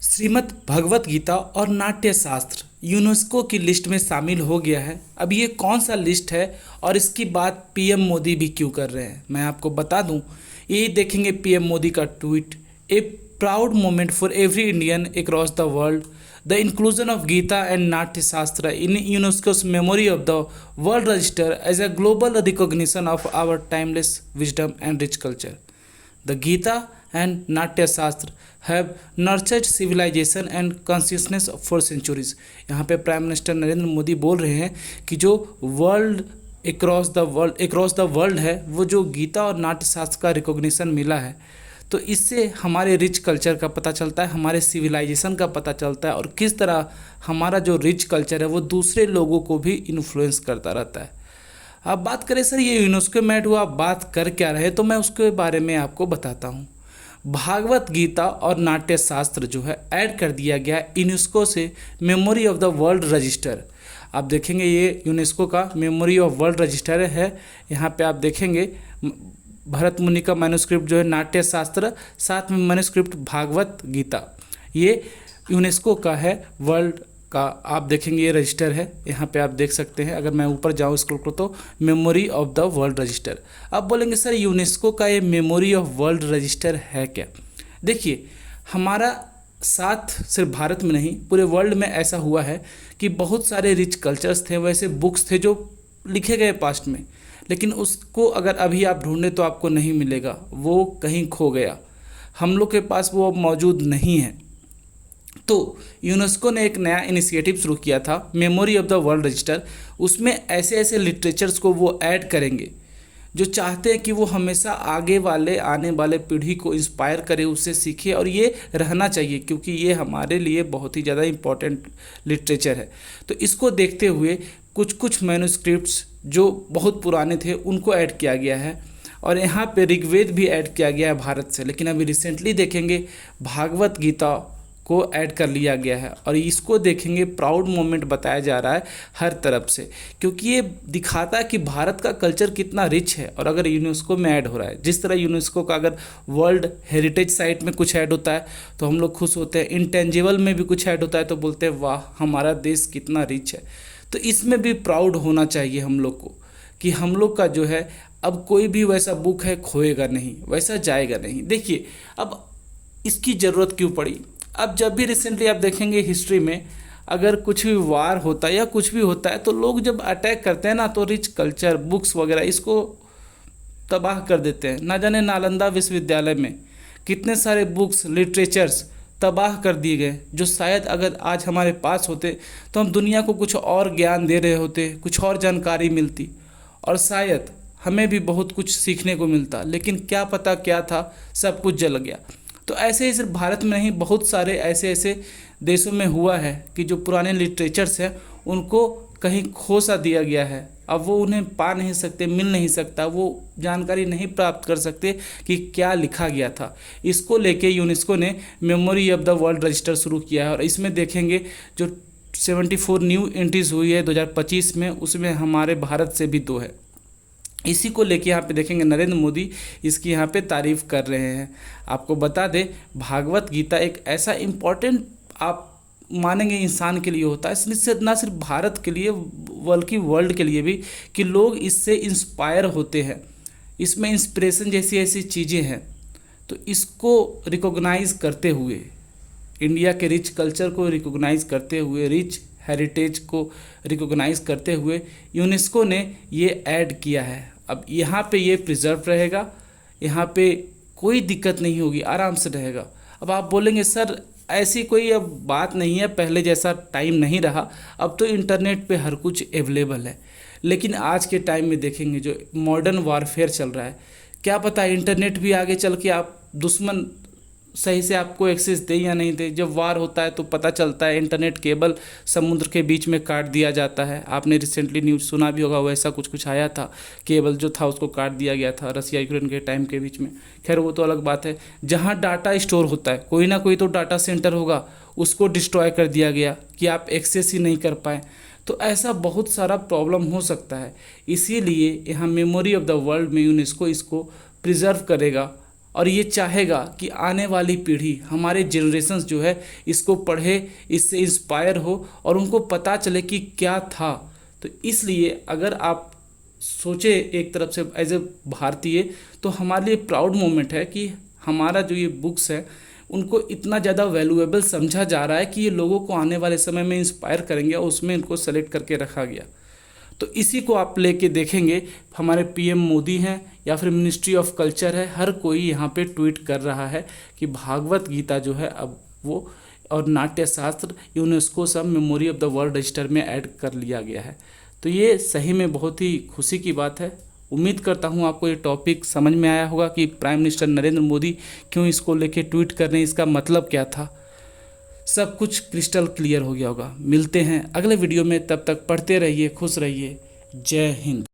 श्रीमद् भगवत गीता और नाट्य शास्त्र यूनेस्को की लिस्ट में शामिल हो गया है। अब ये कौन सा लिस्ट है और इसकी बात पीएम मोदी भी क्यों कर रहे हैं, मैं आपको बता दूं। यही देखेंगे पीएम मोदी का tweet. A proud moment for every Indian across the world, the inclusion of Gita and Natya Shastra in UNESCO's memory of the world register as a global recognition of our timeless wisdom and rich culture. The Gita and Natya Shastra have nurtured civilization and consciousness for centuries। यहाँ पे prime minister Narendra Modi बोल रहे हैं कि जो world across the world है, वो जो गीता और नाट्य शास्त्र का रिकॉग्निशन मिला है, तो इससे हमारे रिच कल्चर का पता चलता है, हमारे सिविलाइजेशन का पता चलता है और किस तरह हमारा जो रिच कल्चर है वो दूसरे लोगों को भी इन्फ्लुएंस करता रहता है। अब बात करें सर ये यूनेस्को में ऐड हुआ, आप बात कर क्या रहे, तो मैं उसके बारे में आपको बताता हूँ। भागवत गीता और नाट्य शास्त्र जो है ऐड कर दिया गया है यूनेस्को से memory of the world register. आप देखेंगे ये यूनेस्को का मेमोरी ऑफ वर्ल्ड रजिस्टर है। यहाँ पे आप देखेंगे भरत मुनि का मैन्युस्क्रिप्ट जो है नाट्य शास्त्र, साथ में मैन्युस्क्रिप्ट भागवत गीता, ये यूनेस्को का है वर्ल्ड का। आप देखेंगे ये रजिस्टर है, यहाँ पे आप देख सकते हैं। अगर मैं ऊपर जाऊँ स्क्रॉल को तो memory of the world register. अब बोलेंगे सर यूनेस्को का ये मेमोरी ऑफ वर्ल्ड रजिस्टर है क्या? देखिए हमारा साथ सिर्फ भारत में नहीं पूरे वर्ल्ड में ऐसा हुआ है कि बहुत सारे रिच कल्चर्स थे, वैसे बुक्स थे जो लिखे गए पास्ट में, लेकिन उसको अगर अभी आप ढूंढें तो आपको नहीं मिलेगा, वो कहीं खो गया, हम लोग के पास वो अब मौजूद नहीं है। तो यूनेस्को ने एक नया इनिशिएटिव शुरू किया था memory of the world register. उसमें ऐसे ऐसे लिटरेचर्स को वो ऐड करेंगे जो चाहते हैं कि वो हमेशा आगे वाले आने वाले पीढ़ी को इंस्पायर करे, उससे सीखे, और ये रहना चाहिए क्योंकि ये हमारे लिए बहुत ही ज़्यादा इम्पॉर्टेंट लिटरेचर है। तो इसको देखते हुए कुछ कुछ मैन्युस्क्रिप्ट्स जो बहुत पुराने थे उनको ऐड किया गया है, और यहाँ पे ऋग्वेद भी ऐड किया गया है भारत से। लेकिन अभी रिसेंटली देखेंगे भागवत गीता को ऐड कर लिया गया है, और इसको देखेंगे प्राउड मोमेंट बताया जा रहा है हर तरफ से, क्योंकि ये दिखाता है कि भारत का कल्चर कितना रिच है। और अगर यूनेस्को में ऐड हो रहा है, जिस तरह यूनेस्को का अगर वर्ल्ड हेरिटेज साइट में कुछ ऐड होता है तो हम लोग खुश होते हैं, इंटेंजिबल में भी कुछ ऐड होता है तो बोलते हैं वाह हमारा देश कितना रिच है। तो इसमें भी प्राउड होना चाहिए हम लोग को कि हम लोग का जो है अब कोई भी वैसा बुक है खोएगा नहीं, वैसा जाएगा नहीं। देखिए अब इसकी ज़रूरत क्यों पड़ी? अब जब भी रिसेंटली आप देखेंगे हिस्ट्री में अगर कुछ भी वार होता है या कुछ भी होता है तो लोग जब अटैक करते हैं ना तो रिच कल्चर बुक्स वगैरह इसको तबाह कर देते हैं। ना जाने नालंदा विश्वविद्यालय में कितने सारे बुक्स लिटरेचर्स तबाह कर दिए गए, जो शायद अगर आज हमारे पास होते तो हम दुनिया को कुछ और ज्ञान दे रहे होते, कुछ और जानकारी मिलती और शायद हमें भी बहुत कुछ सीखने को मिलता। लेकिन क्या पता क्या था, सब कुछ जल गया। तो ऐसे ही सिर्फ भारत में नहीं बहुत सारे ऐसे ऐसे देशों में हुआ है कि जो पुराने लिटरेचर्स हैं उनको कहीं खो सा दिया गया है। अब वो उन्हें पा नहीं सकते, मिल नहीं सकता, वो जानकारी नहीं प्राप्त कर सकते कि क्या लिखा गया था। इसको लेके यूनेस्को ने memory of the world register शुरू किया है, और इसमें देखेंगे जो 74 न्यू एंट्रीज हुई है 2025 में, उसमें हमारे भारत से भी 2 है। इसी को लेके यहाँ पे देखेंगे नरेंद्र मोदी इसकी यहाँ पे तारीफ़ कर रहे हैं। आपको बता दें भागवत गीता एक ऐसा इम्पॉर्टेंट आप मानेंगे इंसान के लिए होता है, इसलिए ना सिर्फ भारत के लिए बल्कि वर्ल्ड के लिए भी, कि लोग इससे इंस्पायर होते हैं। इसमें इंस्पिरेशन जैसी ऐसी चीज़ें हैं। तो इसको रिकॉग्नाइज करते हुए, इंडिया के रिच कल्चर को रिकॉग्नाइज करते हुए, रिच हेरिटेज को रिकॉग्नाइज करते हुए यूनेस्को ने ये ऐड किया है। अब यहाँ पे ये प्रिजर्व रहेगा, यहाँ पे कोई दिक्कत नहीं होगी, आराम से रहेगा। अब आप बोलेंगे सर ऐसी कोई अब बात नहीं है, पहले जैसा टाइम नहीं रहा, अब तो इंटरनेट पे हर कुछ अवेलेबल है। लेकिन आज के टाइम में देखेंगे जो मॉडर्न वारफेयर चल रहा है, क्या पता इंटरनेट भी आगे चल के आप दुश्मन सही से आपको एक्सेस दे या नहीं दे। जब वार होता है तो पता चलता है इंटरनेट केबल समुद्र के बीच में काट दिया जाता है। आपने रिसेंटली न्यूज़ सुना भी होगा, वैसा कुछ आया था, केबल जो था उसको काट दिया गया था रसिया यूक्रेन के टाइम के बीच में। खैर वो तो अलग बात है। जहाँ डाटा स्टोर होता है कोई ना कोई तो डाटा सेंटर होगा, उसको डिस्ट्रॉय कर दिया गया कि आप एक्सेस ही नहीं कर पाएँ। तो ऐसा बहुत सारा प्रॉब्लम हो सकता है। इसीलिए यहाँ मेमोरी ऑफ द वर्ल्ड में यूनेस्को इसको प्रिजर्व करेगा और ये चाहेगा कि आने वाली पीढ़ी, हमारे जनरेशन्स जो है इसको पढ़े, इससे इंस्पायर हो और उनको पता चले कि क्या था। तो इसलिए अगर आप सोचे एक तरफ से एज ए भारतीय, तो हमारे लिए प्राउड मोमेंट है कि हमारा जो ये बुक्स है उनको इतना ज़्यादा वैल्यूएबल समझा जा रहा है कि ये लोगों को आने वाले समय में इंस्पायर करेंगे और उसमें इनको सेलेक्ट करके रखा गया। तो इसी को आप लेके देखेंगे, हमारे पीएम मोदी हैं या फिर मिनिस्ट्री ऑफ कल्चर है, हर कोई यहाँ पे ट्वीट कर रहा है कि भागवत गीता जो है अब वो और नाट्य शास्त्र यूनेस्को सब memory of the world register में ऐड कर लिया गया है। तो ये सही में बहुत ही खुशी की बात है। उम्मीद करता हूँ आपको ये टॉपिक समझ में आया होगा कि प्राइम मिनिस्टर नरेंद्र मोदी क्यों इसको लेके ट्वीट कर रहे हैं, इसका मतलब क्या था। सब कुछ क्रिस्टल क्लियर हो गया होगा। मिलते हैं अगले वीडियो में, तब तक पढ़ते रहिए, खुश रहिए। जय हिंद।